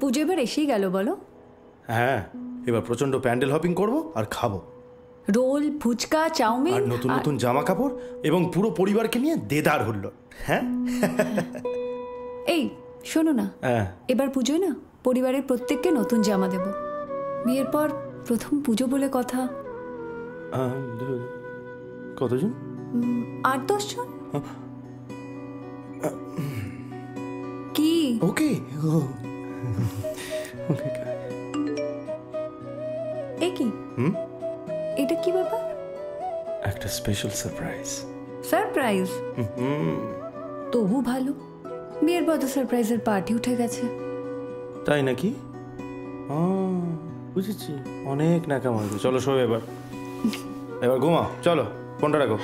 পুজো এবার এসেই গেল বলো। হ্যাঁ, এবার প্রচন্ড প্যান্ডেল হপিং করব আর খাবো। রোল, ফুচকা, চাউমিন আর নতুন নতুন জামা কাপড় এবং পুরো পরিবারকে নিয়ে দেদার হলো। হ্যাঁ এই শোনো না, এবার পুজোয় না পরিবারের প্রত্যেককে নতুন জামা দেব। বিয়ের পর প্রথম পুজো বলে কথা। কতজন? 8-10 জন। কি ওকে এ কি? এটা কি ব্যাপার? একটা স্পেশাল সারপ্রাইজ। সারপ্রাইজ? তবু ভালো, বিয়ের পর তো সারপ্রাইজের পার্টি উঠে গেছে। তাই নাকি? বুঝেছি, অনেক নাকাম হয়েছে। চলো শো, এবার ঘুমাও। চলো, ফোনটা রাখো।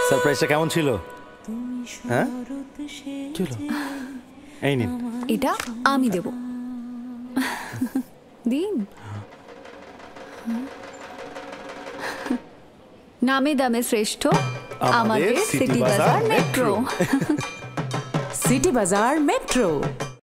সারপ্রাইজটা কেমন ছিল? হ্যাঁ, চলো এই নিন। এটা আমি দেব। দিন। নামে দামে শ্রেষ্ঠ আমাদের সিটি বাজার মেট্রো। সিটি বাজার মেট্রো।